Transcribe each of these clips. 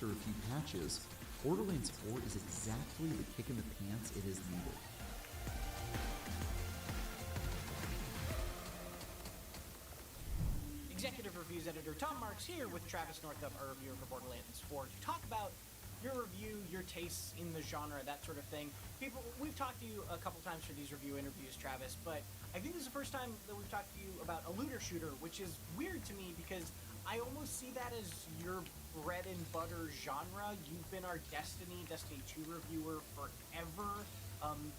after a few patches, Borderlands 4 is exactly the kick in the pants it is needed. Executive Reviews editor Tom Marks here with Travis Northup, our reviewer for Borderlands 4, to talk about your review, your tastes in the genre, that sort of thing. We've talked to you a couple times for these review interviews, Travis, but I think this is the first time that we've talked to you about a looter shooter, which is weird to me because I almost see that as your bread and butter genre. You've been our Destiny 2 reviewer forever.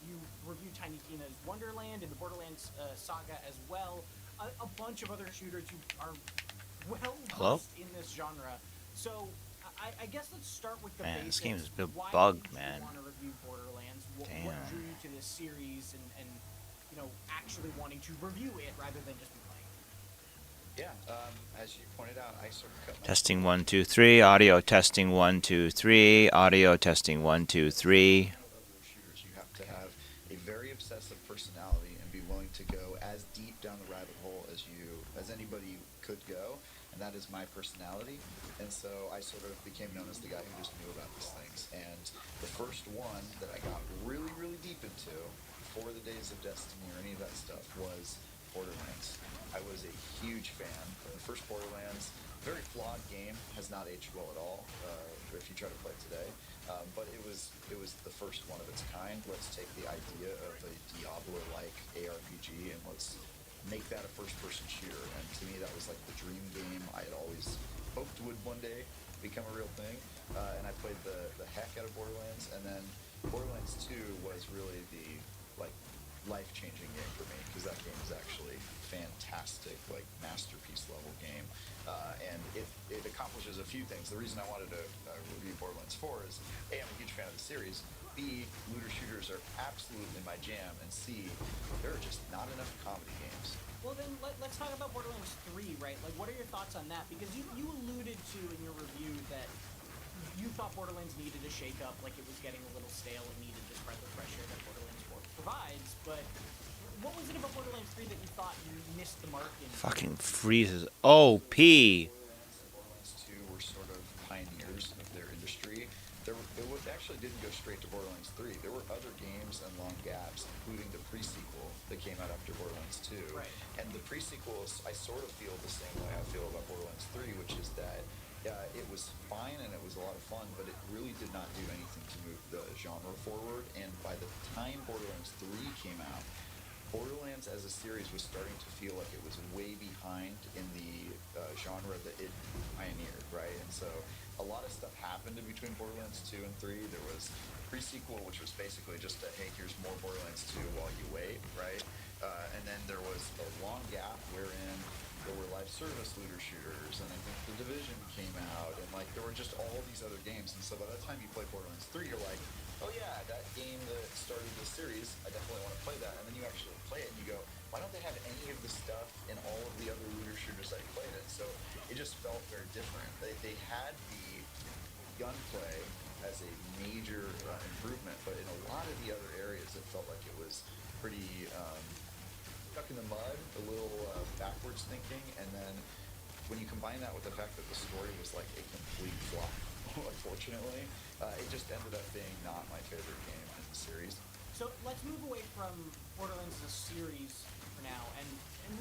You reviewed Tiny Tina's Wonderland and the Borderlands saga as well. A bunch of other shooters who are well-versed in this genre. So I guess let's start with the basics. This game is a bit Why bugged, did you man. want to review Borderlands? What drew you to this series and actually wanting to review it rather than just be playing? Yeah, as you pointed out, I sort of cut my Testing 1 2 3 audio. Testing 1 2 3 audio. Testing 1 2 3. shooters. You have to have a very obsessive personality and be willing to go as deep down the rabbit hole as anybody could go, and that is my personality. And so I sort of became known as the guy who just knew about these things. And the first one that I got really, really deep into before the days of Destiny or any of that stuff was Borderlands. I was a huge fan of the first Borderlands. Very flawed game, has not aged well at all if you try to play it today. But it was the first one of its kind. Let's take the idea of a Diablo-like ARPG and let's make that a first-person shooter. And to me, that was like the dream game I had always hoped would one day become a real thing. And I played the heck out of Borderlands. And then Borderlands 2 was really the life-changing game for me because that game is actually fantastic, masterpiece level game. And it accomplishes a few things. The reason I wanted to review Borderlands 4 is A, I'm a huge fan of the series. B, looter shooters are absolutely my jam. And C, there are just not enough comedy games. Well, then let's talk about Borderlands 3, right? What are your thoughts on that? Because you alluded to in your review that you thought Borderlands needed a shake-up, like it was getting a little stale and needed this breath of fresh air that Borderlands 4 provides. But what was it about Borderlands 3 that you thought you missed the mark in? Fucking freezes. OP. Borderlands 2 were sort of pioneers of their industry. It actually didn't go straight to Borderlands 3. There were other games and long gaps, including the pre-sequel that came out after Borderlands 2. Right. And the pre-sequels, I sort of feel the same way I feel about Borderlands 3, which is that it was fine and it was a lot of fun, but it really did not do anything to move the genre forward. And by the time Borderlands 3 came out, Borderlands as a series was starting to feel like it was way behind in the genre that it pioneered, right? And so a lot of stuff happened in between Borderlands 2 and 3. There was pre-sequel, which was basically just hey, here's more Borderlands 2 while you wait, right? And then there was a long gap wherein there were live service looter shooters, and I think The Division came out, and there were just all these other games. And so by the time you play Borderlands 3, you're like, oh yeah, that game that started this series, I definitely want to play that. And then you actually play it and you go, why don't they have any of the stuff in all of the other looter shooters I played in? So it just felt very different. They had the gunplay as a major improvement, but in a lot of the other areas it felt like it was pretty stuck in the mud, a little backwards thinking. And then when you combine that with the fact that the story was like a complete flop, unfortunately, it just ended up being not my favorite game in the series. So let's move away from Borderlands as a series for now and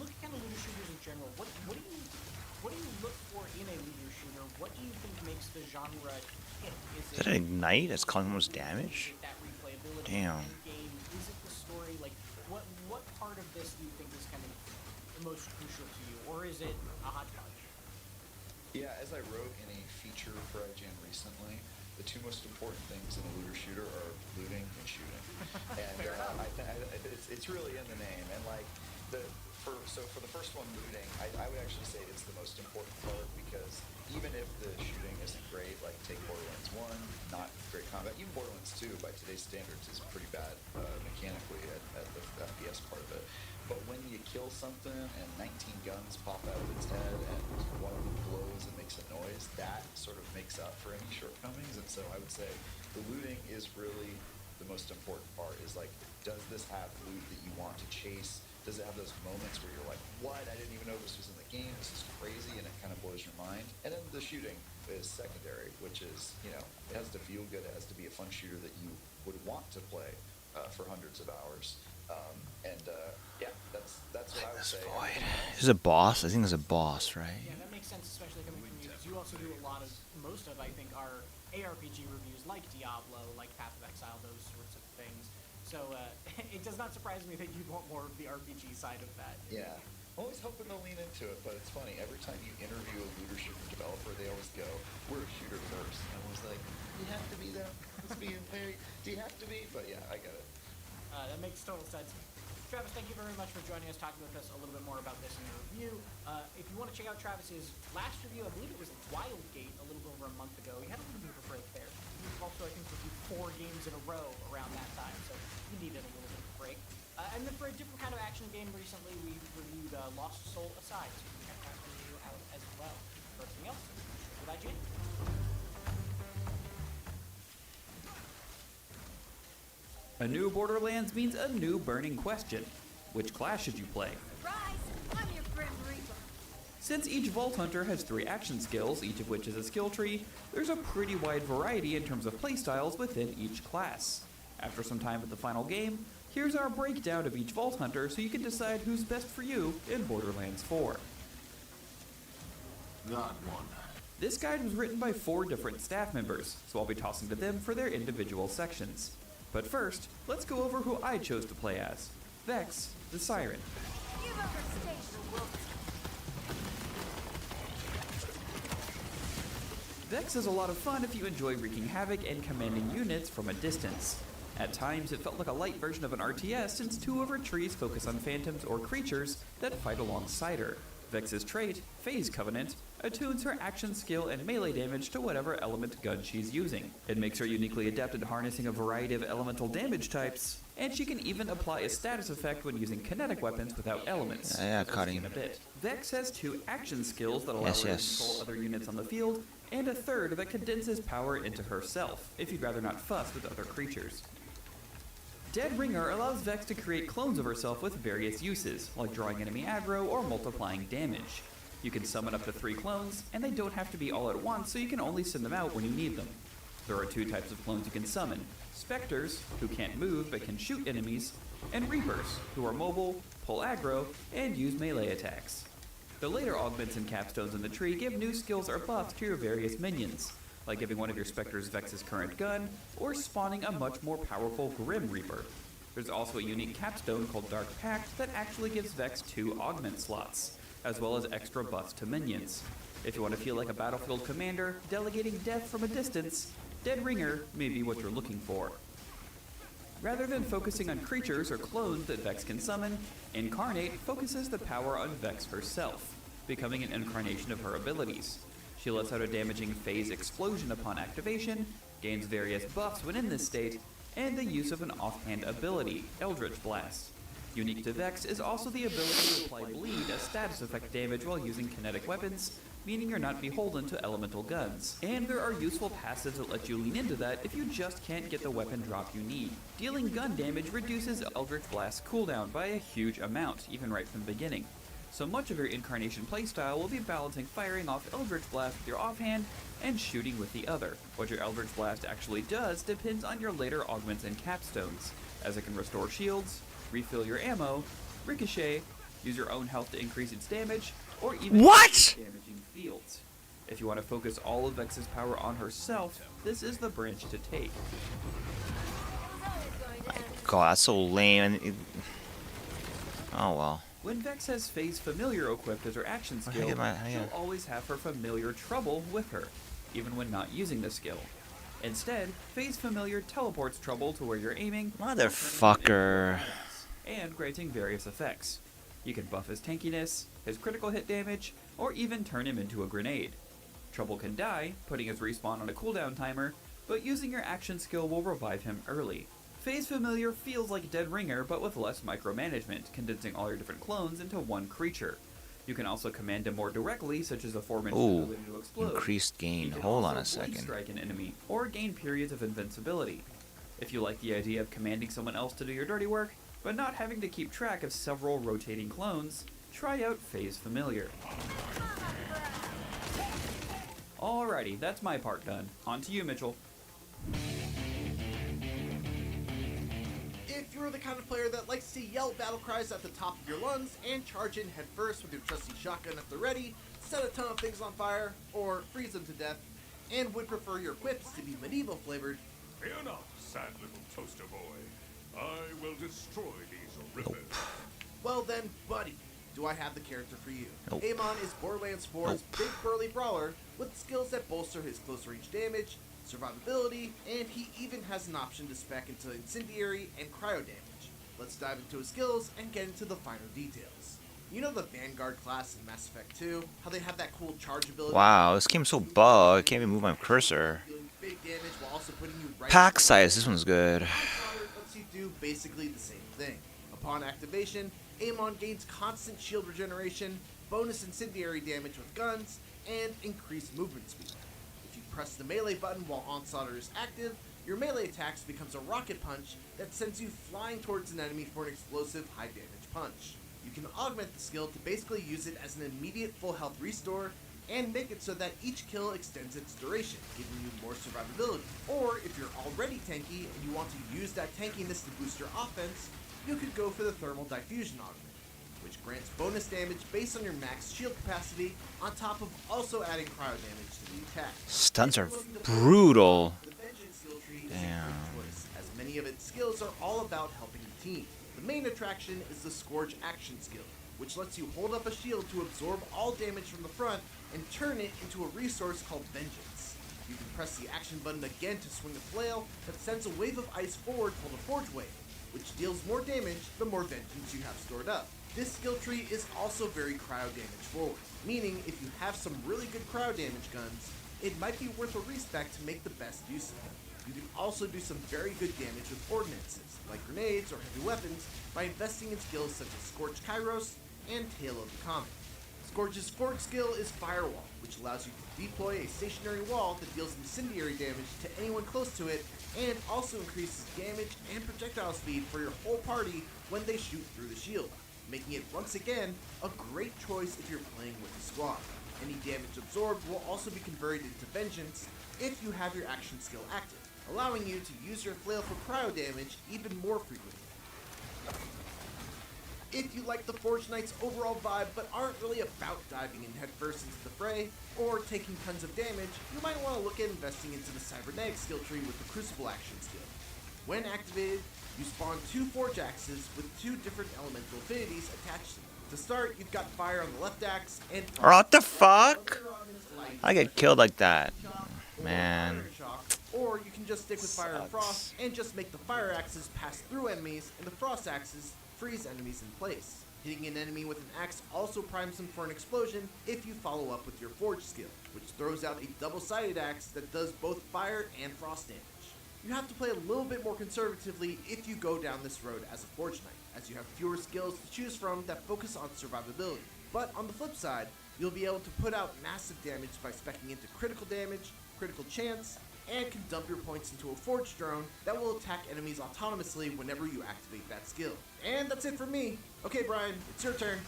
look at kind of looter shooters in general. What do you look for in a looter shooter? What do you think makes the genre hit? Is that an ignite? That's causing most damage? Is it that replayability? Damn. Game? Is it the story? What part of this do you think is kind of the most crucial to you, or is it a hodgepodge? Yeah, as I wrote in a feature for IGN recently, the two most important things in a looter shooter are looting and shooting. And it's really in the name. And for the first one, looting, I would actually say it's the most important part, because even if the shooting isn't great, like take Borderlands 1, not great combat. Even Borderlands 2, by today's standards, is pretty bad mechanically at the FPS part of it. But when you kill something and 19 guns pop out of its head and one of them blows and makes a noise, that sort of makes up for any shortcomings. And so I would say the looting is really the most important part, is does this have loot that you want to chase? Does it have those moments where you're like, what? I didn't even know this was in the game. This is crazy, and it kind of blows your mind. And then the shooting. is secondary, which is, you know, it has to feel good. It has to be a fun shooter that you would want to play for hundreds of hours. Yeah, that's what I would say. Void. There's a boss. I think there's a boss, right? Yeah, that makes sense, especially coming from you, because you also do a lot of, most of, I think, our ARPG reviews, like Diablo, like Path of Exile, those sorts of things. So it does not surprise me that you'd want more of the RPG side of that. Yeah. I'm always hoping they'll lean into it, but it's funny. Every time you interview a leadership developer, they always go, "We're a shooter first." And I was like, "You have to be that. It's being very. Do you have to be?" But yeah, I get it. That makes total sense. Travis, thank you very much for joining us, talking with us a little bit more about this in your review. If you want to check out Travis's last review, I believe it was Wildgate a little over a month ago. He had a little bit of a break there. He also, I think, reviewed 4 games in a row around that time, so he needed a little bit of a break. And then for a different kind of action game recently, we reviewed Lost Soul Aside, so you can check that review out as well. For everything else, goodbye, Jane. A new Borderlands means a new burning question. Which class should you play? Rise! I'm your Grim Reaper. Since each Vault Hunter has 3 action skills, each of which is a skill tree, there's a pretty wide variety in terms of playstyles within each class. After some time at the final game, here's our breakdown of each Vault Hunter so you can decide who's best for you in Borderlands 4. Not one. This guide was written by 4 different staff members, so I'll be tossing to them for their individual sections. But first, let's go over who I chose to play as. Vex, the Siren. You've overstayed your welcome. Vex is a lot of fun if you enjoy wreaking havoc and commanding units from a distance. At times, it felt like a light version of an RTS since 2 of her trees focus on phantoms or creatures that fight alongside her. Vex's trait, Phase Covenant, attunes her action skill and melee damage to whatever element gun she's using. It makes her uniquely adept at harnessing a variety of elemental damage types, and she can even apply a status effect when using kinetic weapons without elements. Yeah, as we'll cutting. see in a bit. Vex has 2 action skills that allow Yes, her yes. to control other units on the field, and a third that condenses power into herself, if you'd rather not fuss with other creatures. Dead Ringer allows Vex to create clones of herself with various uses, like drawing enemy aggro or multiplying damage. You can summon up to 3 clones, and they don't have to be all at once, so you can only send them out when you need them. There are 2 types of clones you can summon: Spectres, who can't move but can shoot enemies, and Reapers, who are mobile, pull aggro, and use melee attacks. The later augments and capstones in the tree give new skills or buffs to your various minions, like giving one of your Spectres Vex's current gun, or spawning a much more powerful Grim Reaper. There's also a unique capstone called Dark Pact that actually gives Vex 2 augment slots, as well as extra buffs to minions. If you want to feel like a battlefield commander, delegating death from a distance, Dead Ringer may be what you're looking for. Rather than focusing on creatures or clones that Vex can summon, Incarnate focuses the power on Vex herself, becoming an incarnation of her abilities. She lets out a damaging phase explosion upon activation, gains various buffs when in this state, and the use of an offhand ability, Eldritch Blast. Unique to Vex is also the ability to apply Bleed as status effect damage while using kinetic weapons, meaning you're not beholden to elemental guns. And there are useful passives that let you lean into that if you just can't get the weapon drop you need. Dealing gun damage reduces Eldritch Blast's cooldown by a huge amount, even right from the beginning. So much of your Incarnation playstyle will be balancing firing off Eldritch Blast with your offhand and shooting with the other. What your Eldritch Blast actually does depends on your later augments and capstones, as it can restore shields, refill your ammo, ricochet, use your own health to increase its damage, or even What? damaging fields. If you want to focus all of Vex's power on herself, this is the branch to take. It was always going to end. God, that's so lame. Oh well. When Vex has Phase Familiar equipped as her action How do I skill, get my- she'll always have her Familiar Trouble with her, even when not using the skill. Instead, Phase Familiar teleports Trouble to where you're aiming, Motherfucker. and granting various effects. You can buff his tankiness, his critical hit damage, or even turn him into a grenade. Trouble can die, putting his respawn on a cooldown timer, but using your action skill will revive him early. Phase Familiar feels like Dead Ringer, but with less micromanagement, condensing all your different clones into one creature. You can also command him more directly, such as aforementioned Ooh, ability to explode. increased gain. You can Hold also on a blade second. strike an enemy, or gain periods of invincibility. If you like the idea of commanding someone else to do your dirty work, but not having to keep track of several rotating clones, try out Phase Familiar. Alrighty, that's my part done. On to you, Mitchell. If you're the kind of player that likes to yell battle cries at the top of your lungs and charge in headfirst with your trusty shotgun at the ready, set a ton of things on fire, or freeze them to death, and would prefer your quips to be medieval flavored, Fear not, sad little toaster boy. I will destroy these rippers. well then, buddy, do I have the character for you. Nope. Amon is Borderlands 4's big burly brawler with skills that bolster his close range damage, survivability, and he even has an option to spec into incendiary and cryo damage. Let's dive into his skills and get into the finer details. You know the Vanguard class in Mass Effect 2? How they have that cool charge ability? Wow, this game's so bugged. I can't even move my cursor. Dealing big damage while also putting you right Pack size, this one's good. Vanguard lets you do basically the same thing. Upon activation, Amon gains constant shield regeneration, bonus incendiary damage with guns, and increased movement speed. If you press the melee button while Onslaughter is active, your melee attacks becomes a rocket punch that sends you flying towards an enemy for an explosive high damage punch. You can augment the skill to basically use it as an immediate full health restore and make it so that each kill extends its duration, giving you more survivability. Or if you're already tanky and you want to use that tankiness to boost your offense, you could go for the thermal diffusion augment, which grants bonus damage based on your max shield capacity, on top of also adding cryo damage to the attack. Stunts are If you're looking to play brutal. the Vengeance skill tree is Damn. a great choice, as many of its skills are all about helping the team. The main attraction is the Scourge action skill, which lets you hold up a shield to absorb all damage from the front and turn it into a resource called Vengeance. You can press the action button again to swing a flail that sends a wave of ice forward called a Forge Wave, which deals more damage the more Vengeance you have stored up. This skill tree is also very cryo damage forward, meaning if you have some really good cryo damage guns, it might be worth a respec to make the best use of them. You can also do some very good damage with ordnances, like grenades or heavy weapons, by investing in skills such as Scorch Kairos and Tail of the Comet. Scorch's fourth skill is Firewall, which allows you to deploy a stationary wall that deals incendiary damage to anyone close to it, and also increases damage and projectile speed for your whole party when they shoot through the shield, making it once again a great choice if you're playing with a squad. Any damage absorbed will also be converted into Vengeance if you have your action skill active, allowing you to use your flail for cryo damage even more frequently. If you like the Forge Knight's overall vibe but aren't really about diving in headfirst into the fray or taking tons of damage, you might want to look at investing into the Cybernetic skill tree with the Crucible action skill. When activated, you spawn 2 Forge axes with 2 different elemental affinities attached to them. To start, you've got fire on the left axe and What the fuck? light, I get killed like that. shock, or Man. iron shock, or you can just stick with fire and Sucks. frost and just make the fire axes pass through enemies and the frost axes freeze enemies in place. Hitting an enemy with an axe also primes them for an explosion if you follow up with your forge skill, which throws out a double-sided axe that does both fire and frost damage. You have to play a little bit more conservatively if you go down this road as a Forge Knight, as you have fewer skills to choose from that focus on survivability. But on the flip side, you'll be able to put out massive damage by speccing into critical damage, critical chance, and can dump your points into a Forge Drone that will attack enemies autonomously whenever you activate that skill. And that's it for me. Okay, Brian, it's your turn.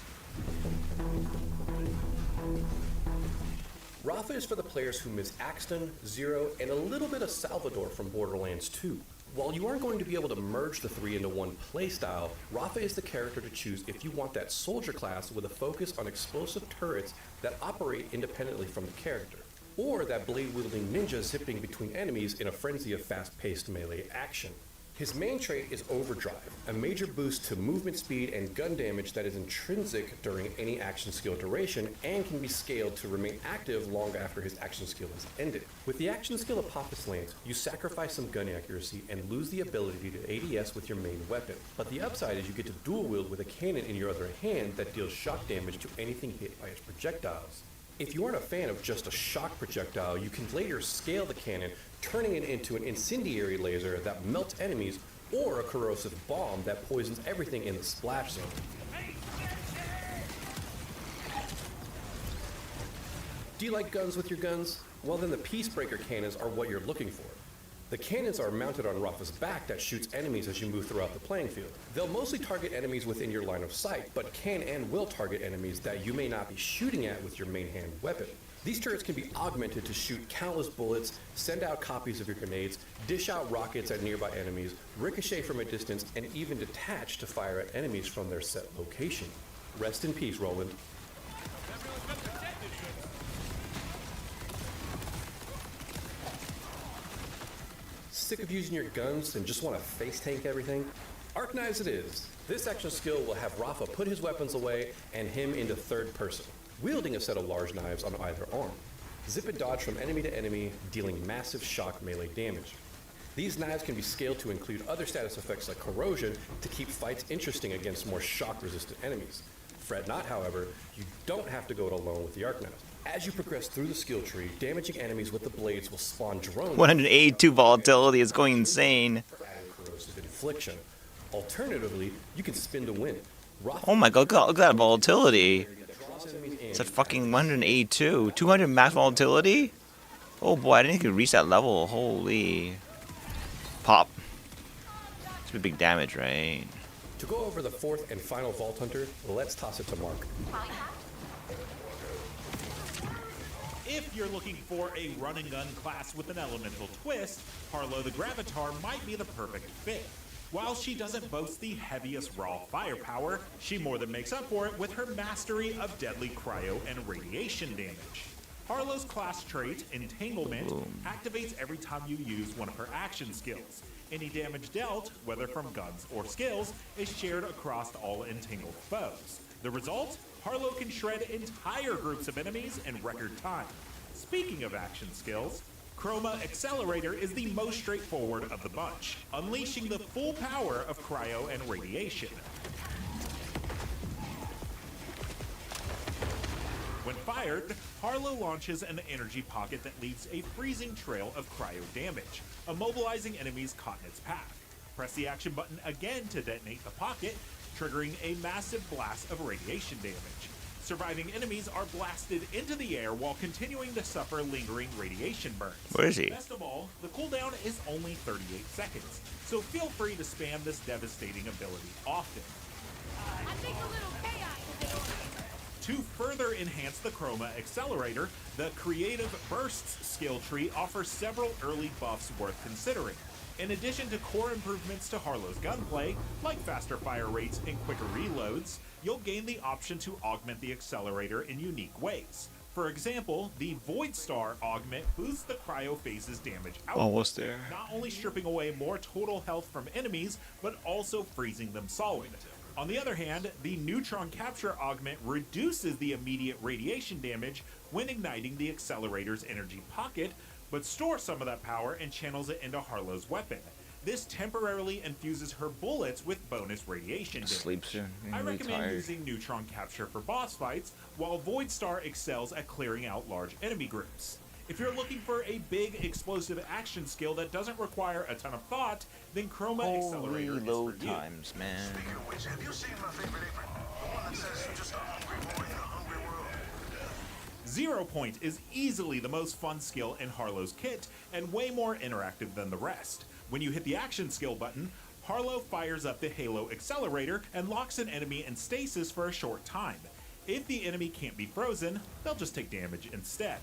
Rafa is for the players who miss Axton, Zero, and a little bit of Salvador from Borderlands 2. While you aren't going to be able to merge the 3 into one playstyle, Rafa is the character to choose if you want that soldier class with a focus on explosive turrets that operate independently from the character, or that blade-wielding ninja zipping between enemies in a frenzy of fast-paced melee action. His main trait is Overdrive, a major boost to movement speed and gun damage that is intrinsic during any action skill duration and can be scaled to remain active long after his action skill is ended. With the action skill Apophis Lance, you sacrifice some gun accuracy and lose the ability to ADS with your main weapon. But the upside is you get to dual wield with a cannon in your other hand that deals shock damage to anything hit by its projectiles. If you aren't a fan of just a shock projectile, you can later scale the cannon, turning it into an incendiary laser that melts enemies, or a corrosive bomb that poisons everything in the splash zone. Do you like guns with your guns? Well, then the Peacebreaker cannons are what you're looking for. The cannons are mounted on Rafa's back that shoots enemies as you move throughout the playing field. They'll mostly target enemies within your line of sight, but can and will target enemies that you may not be shooting at with your main hand weapon. These turrets can be augmented to shoot countless bullets, send out copies of your grenades, dish out rockets at nearby enemies, ricochet from a distance, and even detach to fire at enemies from their set location. Rest in peace, Roland. Sick of using your guns and just want to face tank everything? Arc Knives it is. This action skill will have Rafa put his weapons away and him into third person, wielding a set of large knives on either arm. Zip and dodge from enemy to enemy, dealing massive shock melee damage. These knives can be scaled to include other status effects like corrosion to keep fights interesting against more shock-resistant enemies. Fret not, however, you don't have to go it alone with the Arc Knives. As you progress through the skill tree, damaging enemies with the blades will spawn drones. 182 volatility is going insane. For added corrosive infliction. Alternatively, you can spin to win. Oh my god, look at that volatility. It's at fucking 182. 200 max volatility? Oh boy, I didn't think it could reach that level. Holy. Pop. It's a big damage, right? To go over the fourth and final Vault Hunter, let's toss it to Mark. If you're looking for a run-and-gun class with an elemental twist, Harlow the Gravatar might be the perfect fit. While she doesn't boast the heaviest raw firepower, she more than makes up for it with her mastery of deadly cryo and radiation damage. Harlow's class trait, Entanglement, activates every time you use one of her action skills. Any damage dealt, whether from guns or skills, is shared across all entangled foes. The result? Harlow can shred entire groups of enemies in record time. Speaking of action skills, Chroma Accelerator is the most straightforward of the bunch, unleashing the full power of cryo and radiation. When fired, Harlow launches an energy pocket that leaves a freezing trail of cryo damage, immobilizing enemies caught in its path. Press the action button again to detonate the pocket, triggering a massive blast of radiation damage. Surviving enemies are blasted into the air while continuing to suffer lingering radiation burns. Where is he? Best of all, the cooldown is only 38 seconds, so feel free to spam this devastating ability often. I think a little chaos is in order. To further enhance the Chroma Accelerator, the Creative Bursts skill tree offers several early buffs worth considering. In addition to core improvements to Harlow's gunplay, like faster fire rates and quicker reloads, you'll gain the option to augment the accelerator in unique ways. For example, the Void Star augment boosts the cryo phase's damage output, Almost there. not only stripping away more total health from enemies, but also freezing them solid. On the other hand, the Neutron Capture augment reduces the immediate radiation damage when igniting the accelerator's energy pocket, but stores some of that power and channels it into Harlow's weapon. This temporarily infuses her bullets with bonus radiation damage. Sleep soon. I Really recommend tired. using Neutron Capture for boss fights, while Void Star excels at clearing out large enemy groups. If you're looking for a big explosive action skill that doesn't require a ton of thought, then Chroma Accelerator is for Reload you. times, man. Have you seen my favorite apron? The one that says just a hungry boy in a hungry world. Zero Point is easily the most fun skill in Harlow's kit and way more interactive than the rest. When you hit the action skill button, Harlow fires up the Halo Accelerator and locks an enemy in stasis for a short time. If the enemy can't be frozen, they'll just take damage instead.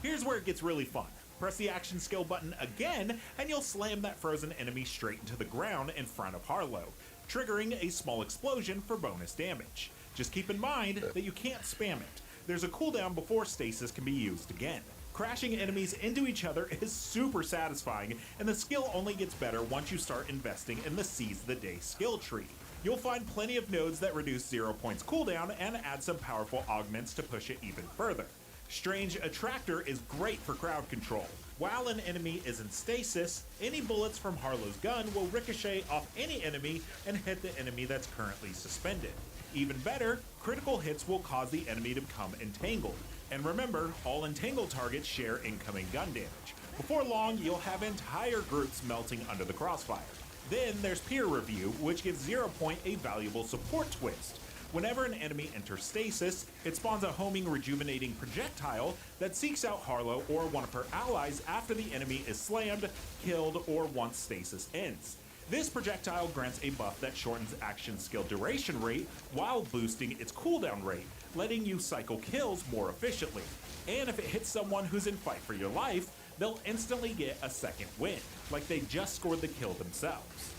Here's where it gets really fun. Press the action skill button again and you'll slam that frozen enemy straight into the ground in front of Harlow, triggering a small explosion for bonus damage. Just keep in mind that you can't spam it. There's a cooldown before stasis can be used again. Crashing enemies into each other is super satisfying, and the skill only gets better once you start investing in the Seize the Day skill tree. You'll find plenty of nodes that reduce 0 points cooldown and add some powerful augments to push it even further. Strange Attractor is great for crowd control. While an enemy is in stasis, any bullets from Harlow's gun will ricochet off any enemy and hit the enemy that's currently suspended. Even better, critical hits will cause the enemy to become entangled. And remember, all entangled targets share incoming gun damage. Before long, you'll have entire groups melting under the crossfire. Then there's Peer Review, which gives 0 Point a valuable support twist. Whenever an enemy enters stasis, it spawns a homing rejuvenating projectile that seeks out Harlow or one of her allies after the enemy is slammed, killed, or once stasis ends. This projectile grants a buff that shortens action skill duration rate while boosting its cooldown rate, letting you cycle kills more efficiently. And if it hits someone who's in fight for your life, they'll instantly get a second win, like they just scored the kill themselves.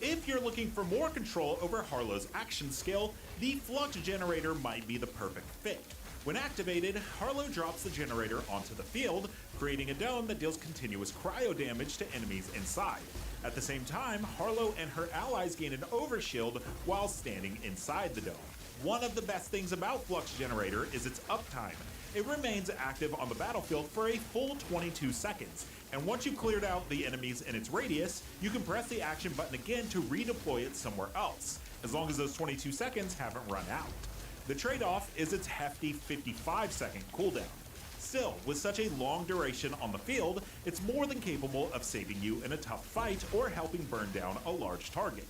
If you're looking for more control over Harlow's action skill, the Flux Generator might be the perfect fit. When activated, Harlow drops the generator onto the field, creating a dome that deals continuous cryo damage to enemies inside. At the same time, Harlow and her allies gain an overshield while standing inside the dome. One of the best things about Flux Generator is its uptime. It remains active on the battlefield for a full 22 seconds, and once you've cleared out the enemies in its radius, you can press the action button again to redeploy it somewhere else, as long as those 22 seconds haven't run out. The trade-off is its hefty 55-second cooldown. Still, with such a long duration on the field, it's more than capable of saving you in a tough fight or helping burn down a large target.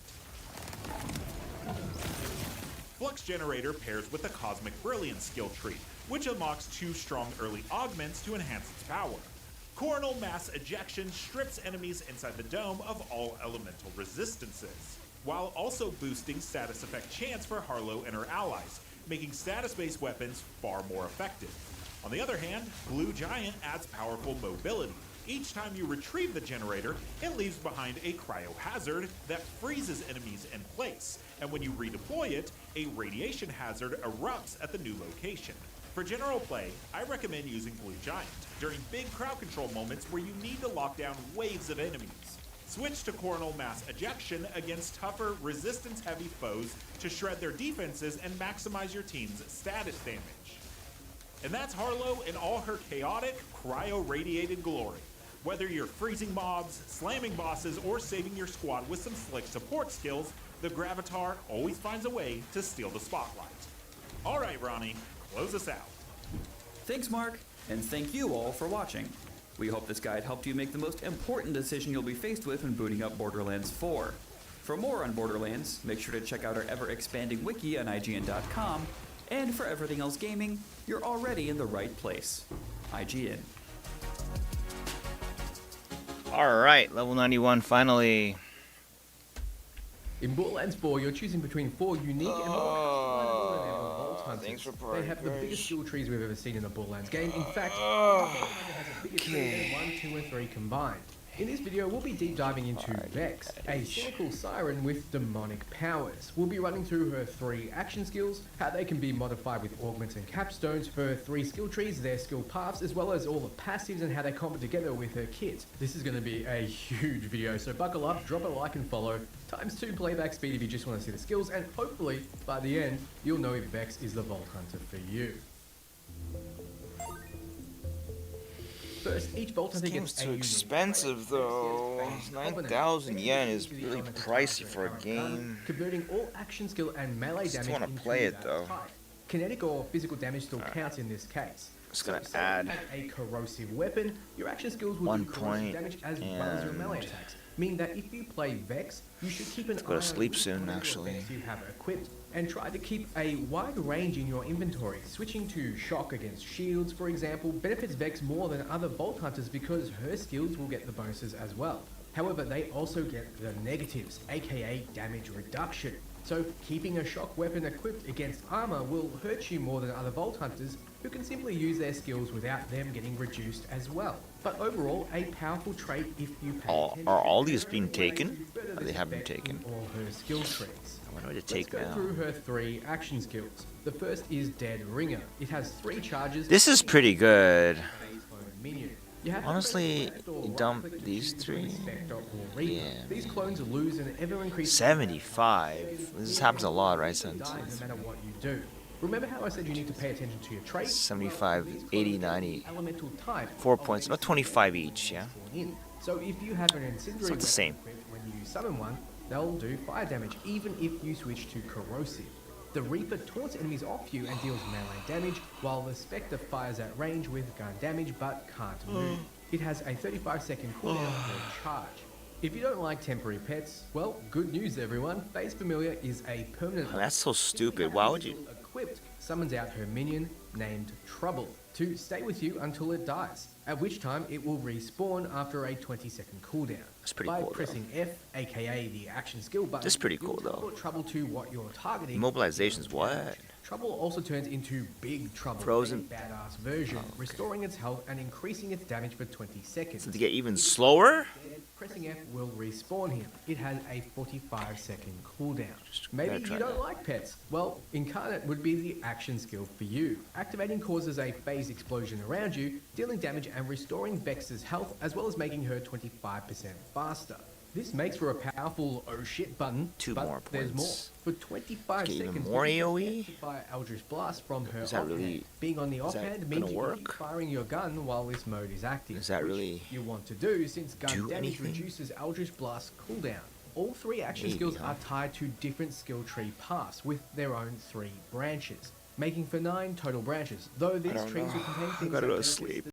Flux Generator pairs with the Cosmic Brilliance skill tree, which unlocks 2 strong early augments to enhance its power. Coronal Mass Ejection strips enemies inside the dome of all elemental resistances, while also boosting status effect chance for Harlow and her allies, making status-based weapons far more effective. On the other hand, Blue Giant adds powerful mobility. Each time you retrieve the generator, it leaves behind a cryo hazard that freezes enemies in place, and when you redeploy it, a radiation hazard erupts at the new location. For general play, I recommend using Blue Giant during big crowd control moments where you need to lock down waves of enemies. Switch to Coronal Mass Ejection against tougher, resistance-heavy foes to shred their defenses and maximize your team's status damage. And that's Harlow in all her chaotic, cryo-radiated glory. Whether you're freezing mobs, slamming bosses, or saving your squad with some slick support skills, the Gravatar always finds a way to steal the spotlight. Alright, Ronnie, close us out. Thanks, Mark, and thank you all for watching. We hope this guide helped you make the most important decision you'll be faced with when booting up Borderlands 4. For more on Borderlands, make sure to check out our ever-expanding wiki on IGN.com, and for everything else gaming, you're already in the right place. IGN. Alright, level 91 finally. In Borderlands 4, you're choosing between 4 unique and vault hunters. Thanks for They have the biggest skill trees we've ever seen in a Borderlands game. In fact, has a bigger tree than 1, 2, and 3 combined. In this video, we'll be deep diving into Vex, a cynical siren with demonic powers. We'll be running through her 3 action skills, how they can be modified with augments and capstones, her 3 skill trees, their skill paths, as well as all the passives and how they combo together with her kit. This is going to be a huge video, so buckle up, drop a like and follow, ×2 playback speed if you just want to see the skills, and hopefully, by the end, you'll know if Vex is the Vault Hunter for you. First, each Vault Hunter Game's gets too a unique expensive though. 9,000 yen is really pricey for a game. Converting all action skill and melee damage Just wanna into play it, that though. type. Kinetic or physical damage still counts in this case. Just gonna So, say add you have a corrosive weapon, your action skills will 1 do corrosive point damage as well as your melee and- attacks. Meaning that if you play Vex, you should keep an Let's go to eye on sleep which soon, one of your actually. Vex you have equipped, and try to keep a wide range in your inventory. Switching to Shock against shields, for example, benefits Vex more than other Vault Hunters because her skills will get the bonuses as well. However, they also get the negatives, aka damage reduction. So keeping a shock weapon equipped against armor will hurt you more than other Vault Hunters who can simply use their skills without them getting reduced as well. But overall, a powerful trait if you pay attention. Are all to these her being and ways taken? to further Or they this haven't effect taken? in all her skill trees. What do I Let's take go now? through her 3 action skills. The first is Dead Ringer. It has 3 charges. This is pretty good. Minion. You have to Honestly, press left or you right dump click to these choose 3? Inspector or Reaper. Yeah. These clones lose an ever-increasing 75. This happens a lot, right, son? die no matter what you do. Remember how I said you need to pay attention to your traits? 75, 80, 90. Elemental type 4 points, about 25 each, yeah? So if you have an incendiary So it's the same. weapon equipped when you summon one, they'll do fire damage even if you switch to corrosive. The Reaper taunts enemies off you and deals melee damage, while the Spectre fires at range with gun damage but can't move. It has a 35-second cooldown for charge. If you don't like temporary pets, well, good news everyone, Face Familiar is a permanent. Oh, that's so stupid. Why would you? Equipped summons out her minion named Trouble to stay with you until it dies. at which time it will respawn after a 20-second cooldown. That's pretty By cool, though. pressing F, aka the action skill button, That's pretty you'll cool, though. teleport Trouble to what you're targeting. Immobilization's what? Trouble also turns into Big Trouble, Frozen. a badass version, restoring its health and increasing its damage for 20 seconds. So to get even slower? Pressing F will respawn him. It has a 45-second cooldown. Just Maybe gotta you try don't that. like pets. Well, Incarnate would be the action skill for you. Activating causes a phase explosion around you, dealing damage and restoring Vex's health, as well as making her 25% faster. This makes for a powerful oh shit button, Two but more there's more. points. For 25 Get even seconds, more you can AoE? amplify Eldritch Blast from her Is that offhand. really- Being on the is that offhand gonna means you can keep work? firing your gun while this mode is active. Is that which really you want to do since gun do damage anything? reduces Eldritch Blast cooldown. All three action Maybe, skills huh? are tied to different skill tree paths with their own 3 branches, making for 9 total branches, though these don't trees know. will contain I things gotta like go to benefits sleep.